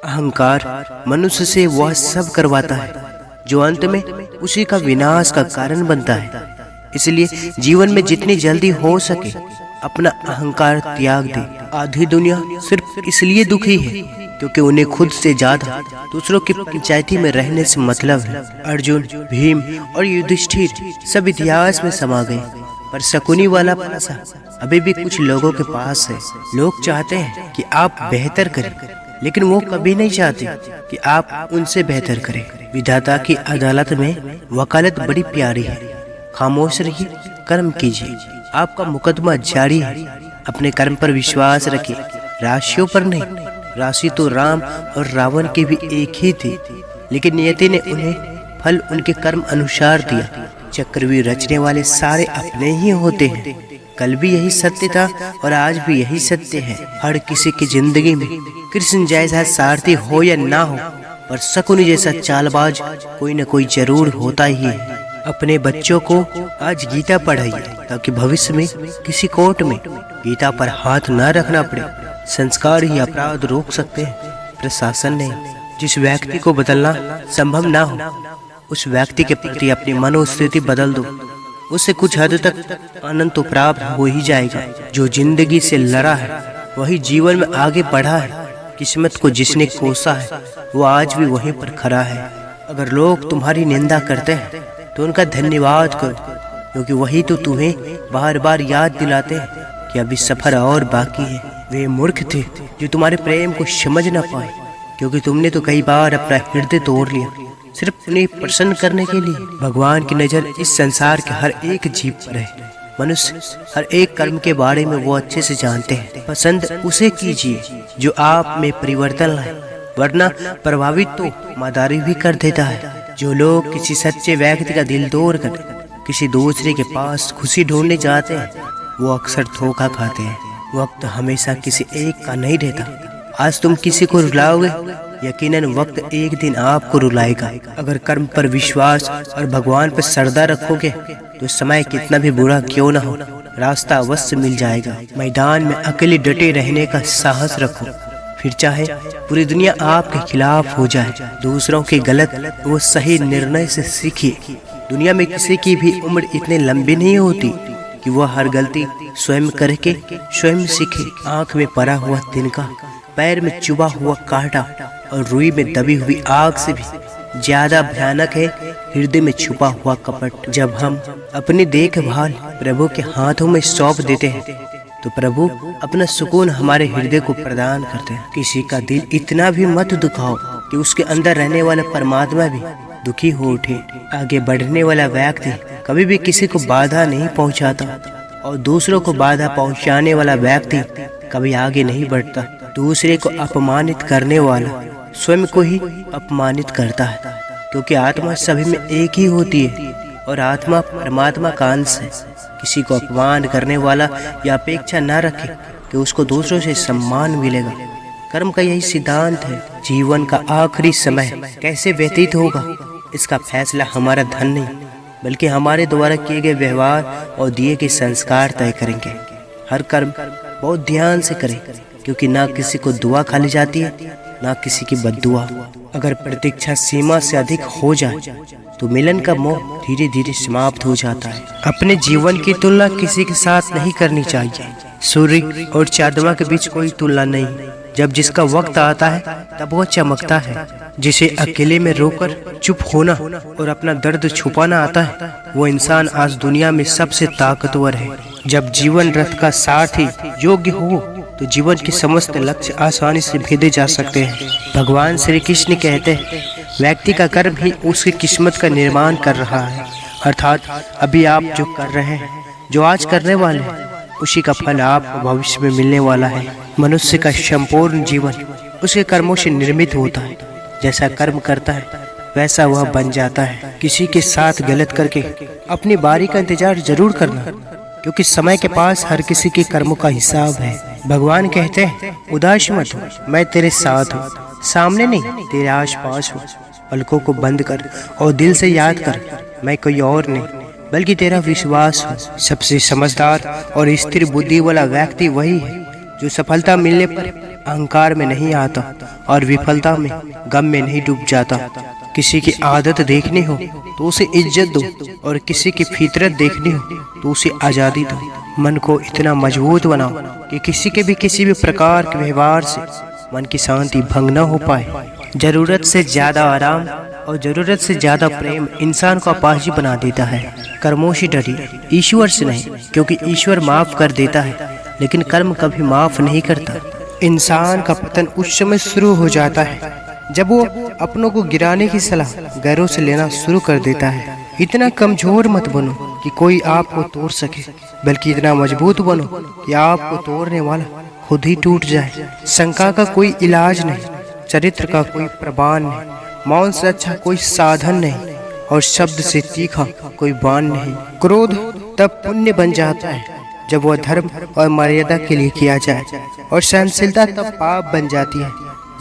अहंकार मनुष्य से वह सब करवाता है जो अंत में उसी का विनाश का कारण बनता है। इसलिए जीवन में जितनी जल्दी हो सके अपना अहंकार त्याग दे। आधी दुनिया सिर्फ इसलिए दुखी है क्योंकि उन्हें खुद से ज्यादा दूसरों की पंचायती में रहने से मतलब है। अर्जुन, भीम और युधिष्ठिर सब इतिहास में समा गए, पर शकुनी वाला पासा अभी भी कुछ लोगों के पास है। लोग चाहते हैं कि आप बेहतर करें, लेकिन वो कभी नहीं चाहते कि आप उनसे बेहतर करें। विधाता की अदालत में वकालत बड़ी प्यारी है। खामोश रहिए, कर्म कीजिए, आपका मुकदमा जारी है। अपने कर्म पर विश्वास रखिए, राशियों पर नहीं। राशि तो राम और रावण की भी एक ही थी, लेकिन नियति ने उन्हें फल उनके कर्म अनुसार दिया। चक्रव्यूह रचने वाले सारे अपने ही होते हैं। कल भी यही सत्य था और आज भी यही सत्य है। हर किसी की जिंदगी में कृष्ण जैसा सारथी हो या ना हो, पर शकुनी जैसा चालबाज कोई न कोई जरूर होता ही है। अपने बच्चों को आज गीता पढ़ाइए ताकि भविष्य में किसी कोर्ट में गीता पर हाथ न रखना पड़े। संस्कार ही अपराध रोक सकते हैं, प्रशासन नहीं। जिस व्यक्ति को बदलना संभव ना हो, उस व्यक्ति के प्रति अपनी मनोस्थिति बदल दो। उससे कुछ हद तक आनंद तो प्राप्त हो ही जाएगा। जो जिंदगी से लड़ा है वही जीवन में आगे बढ़ा है। किस्मत को जिसने कोसा है वो आज भी वहीं पर खड़ा है। अगर लोग तुम्हारी निंदा करते हैं तो उनका धन्यवाद करो, क्योंकि वही तो तुम्हें बार बार याद दिलाते हैं कि अभी सफर और बाकी है। वे मूर्ख थे जो तुम्हारे प्रेम को समझ न पाए, क्योंकि तुमने तो कई बार अपना हृदय तोड़ लिया सिर्फ उन्हें प्रसन्न करने के लिए। भगवान की नजर इस संसार के हर एक जीव पर है। मनुष्य हर एक कर्म के बारे में वो अच्छे से जानते हैं। पसंद उसे कीजिए जो आप में परिवर्तन लाए, वरना प्रभावित तो मदारी भी कर देता है। जो लोग किसी सच्चे व्यक्ति का दिल तोड़ कर किसी दूसरे के पास खुशी ढूंढने जाते हैं वो अक्सर धोखा खाते हैं। वक्त हमेशा किसी एक का नहीं रहता। आज तुम किसी को रुलाओगे, यकीनन वक्त एक दिन आपको रुलाएगा। अगर कर्म पर विश्वास और भगवान पर श्रद्धा रखोगे तो समय कितना भी बुरा क्यों न हो, रास्ता अवश्य मिल जाएगा। मैदान में अकेले डटे रहने का साहस रखो, फिर चाहे पूरी दुनिया आपके खिलाफ हो जाए। दूसरों के गलत वो सही निर्णय से सीखिए। दुनिया में किसी की भी उम्र इतनी लंबी नहीं होती कि वह हर गलती स्वयं करके स्वयं सीखे। आंख में पड़ा हुआ तिनका, पैर में चुभा हुआ कांटा और रुई में दबी हुई आग से भी ज्यादा भयानक है हृदय में छुपा हुआ कपट। जब हम अपनी देखभाल प्रभु के हाथों में सौंप देते हैं तो प्रभु अपना सुकून हमारे हृदय को प्रदान करते हैं। किसी का दिल इतना भी मत दुखाओ कि उसके अंदर रहने वाला परमात्मा भी दुखी हो उठे। आगे बढ़ने वाला व्यक्ति कभी भी किसी को बाधा नहीं पहुंचाता और दूसरों को बाधा पहुंचाने वाला व्यक्ति कभी आगे नहीं बढ़ता। दूसरे को अपमानित करने वाला स्वयं को ही अपमानित करता है, क्योंकि आत्मा सभी में एक ही होती है और आत्मा परमात्मा का अंश है। किसी को अपमान करने वाला यह अपेक्षा न रखे कि उसको दूसरों से सम्मान मिलेगा। कर्म का यही सिद्धांत है। जीवन का आखिरी समय कैसे व्यतीत होगा इसका फैसला हमारा धन नहीं, बल्कि हमारे द्वारा किए गए व्यवहार और दिए गए संस्कार तय करेंगे। हर कर्म बहुत ध्यान से करें, क्योंकि ना किसी को दुआ खाली जाती है ना किसी की बद्दुआ। अगर प्रतीक्षा सीमा से अधिक हो जाए तो मिलन का मोह धीरे धीरे समाप्त हो जाता है। अपने जीवन की तुलना किसी के साथ नहीं करनी चाहिए। सूर्य और चांदमा के बीच कोई तुलना नहीं। जब जिसका वक्त आता है तब वह चमकता है। जिसे अकेले में रोकर चुप होना और अपना दर्द छुपाना आता है वो इंसान आज दुनिया में सबसे ताकतवर है। जब जीवन रथ का सारथी योग्य हो तो जीवन के समस्त लक्ष्य आसानी से भेदे जा सकते हैं। भगवान श्री कृष्ण कहते हैं व्यक्ति का कर्म ही उसकी किस्मत का निर्माण कर रहा है। अर्थात अभी आप जो कर रहे हैं, जो आज करने वाले हैं, उसी का फल आपको भविष्य में मिलने वाला है। मनुष्य का संपूर्ण जीवन उसके कर्मों से निर्मित होता है। जैसा कर्म करता है वैसा वह बन जाता है। किसी के साथ गलत करके अपनी बारी का इंतजार जरूर करना, क्योंकि समय के पास हर किसी के कर्मों का हिसाब है। भगवान कहते हैं उदास मत हो, मैं तेरे साथ हूँ, सामने नहीं तेरे आस पास हूँ। पलकों को बंद कर और दिल से याद कर, मैं कोई और नहीं बल्कि तेरा विश्वास हूँ। सबसे समझदार और स्थिर बुद्धि वाला व्यक्ति वही है जो सफलता मिलने पर अहंकार में नहीं आता और विफलता में गम में नहीं डूब जाता। किसी की आदत देखनी हो तो उसे इज्जत दो और किसी की फितरत देखनी हो तो उसे आज़ादी दो। मन को इतना मजबूत बनाओ कि किसी भी प्रकार के व्यवहार से मन की शांति भंग न हो पाए। जरूरत से ज्यादा आराम और जरूरत से ज्यादा प्रेम इंसान को अपाहिज बना देता है। कर्मों से डरिए, ईश्वर से नहीं, क्योंकि ईश्वर माफ कर देता है लेकिन कर्म कभी माफ नहीं करता। इंसान का पतन उस समय शुरू हो जाता है जब वो अपनों को गिराने की सलाह गैरों से लेना शुरू कर देता है। इतना कमजोर मत बनो कि कोई आपको तोड़ सके, बल्कि इतना मजबूत बनो कि आपको तोड़ने वाला खुद ही टूट जाए। शंका का कोई इलाज नहीं, चरित्र का कोई प्रमाण नहीं, मौन से अच्छा कोई साधन नहीं और शब्द से तीखा कोई बाण नहीं। क्रोध तब पुण्य बन जाता है जब वह धर्म और मर्यादा के लिए किया जाए, और सहनशीलता तब पाप बन जाती है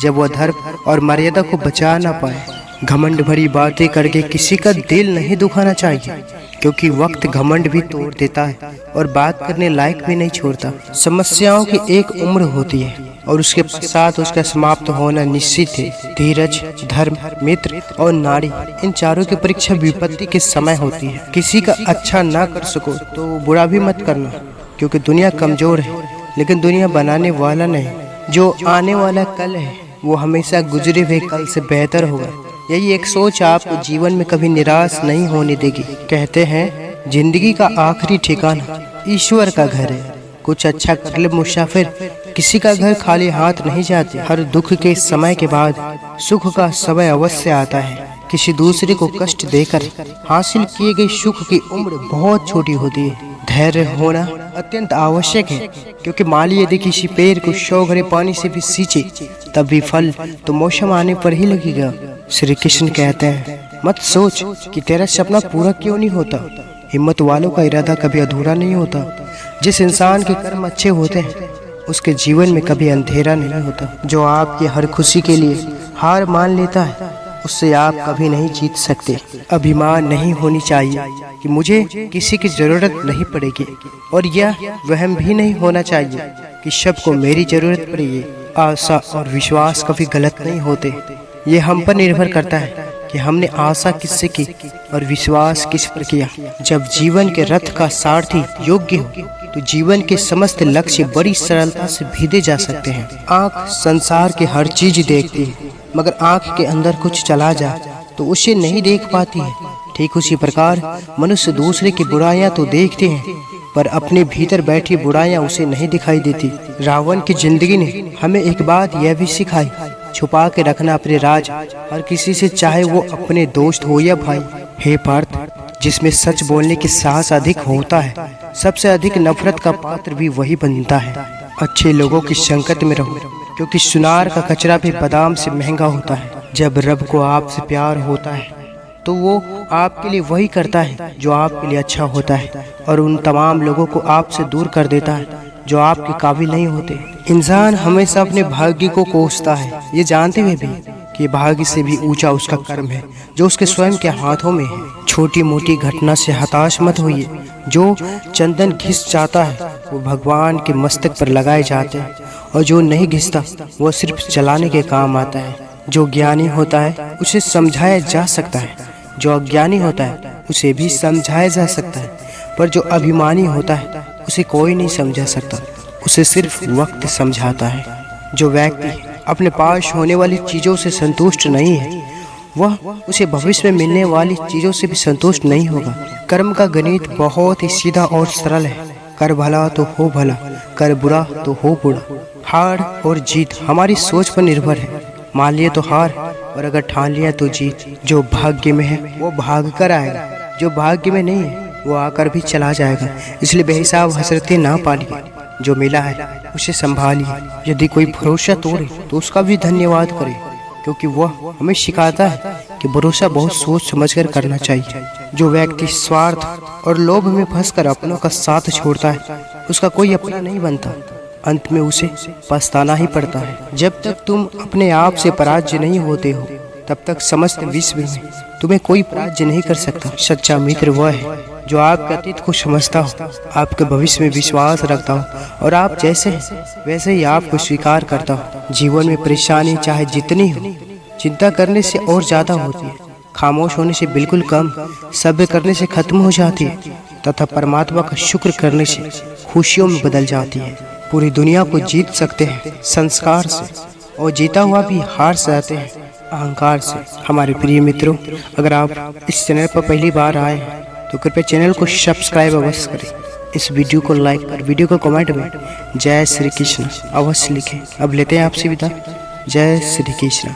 जब वह धर्म और मर्यादा को बचा ना पाए। घमंड भरी बातें करके किसी का दिल नहीं दुखाना चाहिए, क्योंकि वक्त घमंड भी तोड़ देता है और बात करने लायक भी नहीं छोड़ता। समस्याओं की एक उम्र होती है और उसके पश्चात उसका समाप्त होना निश्चित है। धीरज, धर्म, मित्र और नारी, इन चारों की परीक्षा विपत्ति के समय होती है। किसी का अच्छा ना कर सको तो बुरा भी मत करना, क्योंकि दुनिया कमजोर है लेकिन दुनिया बनाने वाला नहीं। जो आने वाला कल है वो हमेशा गुजरे हुए कल से बेहतर होगा। यही एक सोच आपको जीवन में कभी निराश नहीं होने देगी। कहते हैं जिंदगी का आखिरी ठिकाना ईश्वर का घर है। कुछ अच्छा कर ले मुसाफिर, किसी का घर खाली हाथ नहीं जाते। हर दुख के समय के बाद सुख का समय अवश्य आता है। किसी दूसरे को कष्ट देकर हासिल किए गए सुख की उम्र बहुत छोटी होती है। धैर्य होना अत्यंत आवश्यक है, क्योंकि माली यदि किसी पेड़ को 100 घड़े पानी से भी सींचे तब भी फल तो मौसम आने पर ही लगेगा। श्री कृष्ण कहते हैं मत सोच कि तेरा सपना पूरा क्यों नहीं होता। हिम्मत वालों का इरादा कभी अधूरा नहीं होता। जिस इंसान के कर्म अच्छे होते हैं उसके जीवन में कभी अंधेरा नहीं होता। जो आपकी हर खुशी के लिए हार मान लेता है उससे आप कभी नहीं जीत सकते। अभिमान नहीं होनी चाहिए कि मुझे किसी की जरूरत नहीं पड़ेगी, और यह वहम भी नहीं होना चाहिए कि सबको मेरी जरूरत पड़ेगी। आशा और विश्वास कभी गलत नहीं होते। ये हम पर निर्भर करता है कि हमने आशा किससे की और विश्वास किस पर किया। जब जीवन के रथ का सारथी योग्य हो तो जीवन के समस्त लक्ष्य बड़ी सरलता से भेदे जा सकते हैं। आँख संसार की हर चीज देखती है, मगर आँख के अंदर कुछ चला जाए तो उसे नहीं देख पाती है। ठीक उसी प्रकार मनुष्य दूसरे की बुराइयां तो देखते हैं, पर अपने भीतर बैठी बुराइयां उसे नहीं दिखाई देती। रावण की जिंदगी ने हमें एक बात यह भी सिखाई, छुपा के रखना अपने राज हर किसी से, चाहे वो अपने दोस्त हो या भाई। हे पार्थ, जिसमें सच बोलने की साहस अधिक होता है सबसे अधिक नफरत का पात्र भी वही बनता है। अच्छे लोगों की संगत में रहो, क्योंकि सुनार का कचरा भी बादाम से महंगा होता है। जब रब को आपसे प्यार होता है तो वो आपके लिए वही करता है जो आपके लिए अच्छा होता है, और उन तमाम लोगों को आपसे दूर कर देता है जो आपके काबिल नहीं होते। इंसान हमेशा अपने भाग्य को कोसता है, ये जानते हुए भी कि भाग्य से भी ऊंचा उसका कर्म है जो उसके स्वयं के हाथों में है। छोटी मोटी घटना से हताश मत होइए। जो चंदन घिस जाता है वो भगवान के मस्तक पर लगाए जाते हैं, और जो नहीं घिसता वो सिर्फ जलाने के काम आता है। जो ज्ञानी होता है उसे समझाया जा सकता है, जो अज्ञानी होता है उसे भी समझाया जा सकता है, पर जो अभिमानी होता है उसे कोई नहीं समझा सकता, उसे सिर्फ वक्त समझाता है। जो व्यक्ति अपने पास होने वाली चीज़ों से संतुष्ट नहीं है वह उसे भविष्य में मिलने वाली चीज़ों से भी संतुष्ट नहीं होगा। कर्म का गणित बहुत ही सीधा और सरल है। कर भला तो हो भला, कर बुरा तो हो बुरा। हार और जीत हमारी सोच पर निर्भर है। मान लिए तो हार, और अगर ठान लिया तो जीत। जो भाग्य में है वो भाग कर आएगा, जो भाग्य में नहीं है वो आकर भी चला जाएगा। इसलिए बेहिसाब हसरतें ना पालिए, जो मिला है उसे संभालिए। यदि कोई भरोसा तोड़े तो उसका भी धन्यवाद करें, क्योंकि वह हमें सिखाता है कि भरोसा बहुत सोच समझकर करना चाहिए। जो व्यक्ति स्वार्थ और लोभ में फंसकर अपनों का साथ छोड़ता है उसका कोई अपना नहीं बनता, अंत में उसे पछताना ही पड़ता है। जब तक तुम अपने आप से पराजय नहीं होते हो तब तक समस्त विश्व में तुम्हें कोई पराजय नहीं कर सकता। सच्चा मित्र वह है जो आपके अतीत को समझता हो, आपके भविष्य में विश्वास रखता हो और आप जैसे हैं वैसे ही आपको स्वीकार करता हो। जीवन में परेशानी चाहे जितनी हो, चिंता करने से और ज़्यादा होती है, खामोश होने से बिल्कुल कम, सब्र करने से खत्म हो जाती है तथा परमात्मा का शुक्र करने से खुशियों में बदल जाती है। पूरी दुनिया को जीत सकते हैं संस्कार से और जीता हुआ भी हार जाते हैं अहंकार से। हमारे प्रिय मित्रों, अगर आप इस चैनल पर पहली बार आए हैं तो कृपया चैनल को सब्सक्राइब अवश्य करें। इस वीडियो को लाइक और वीडियो को कमेंट में जय श्री कृष्ण अवश्य लिखें। अब लेते हैं आपसे विदा। जय श्री कृष्ण।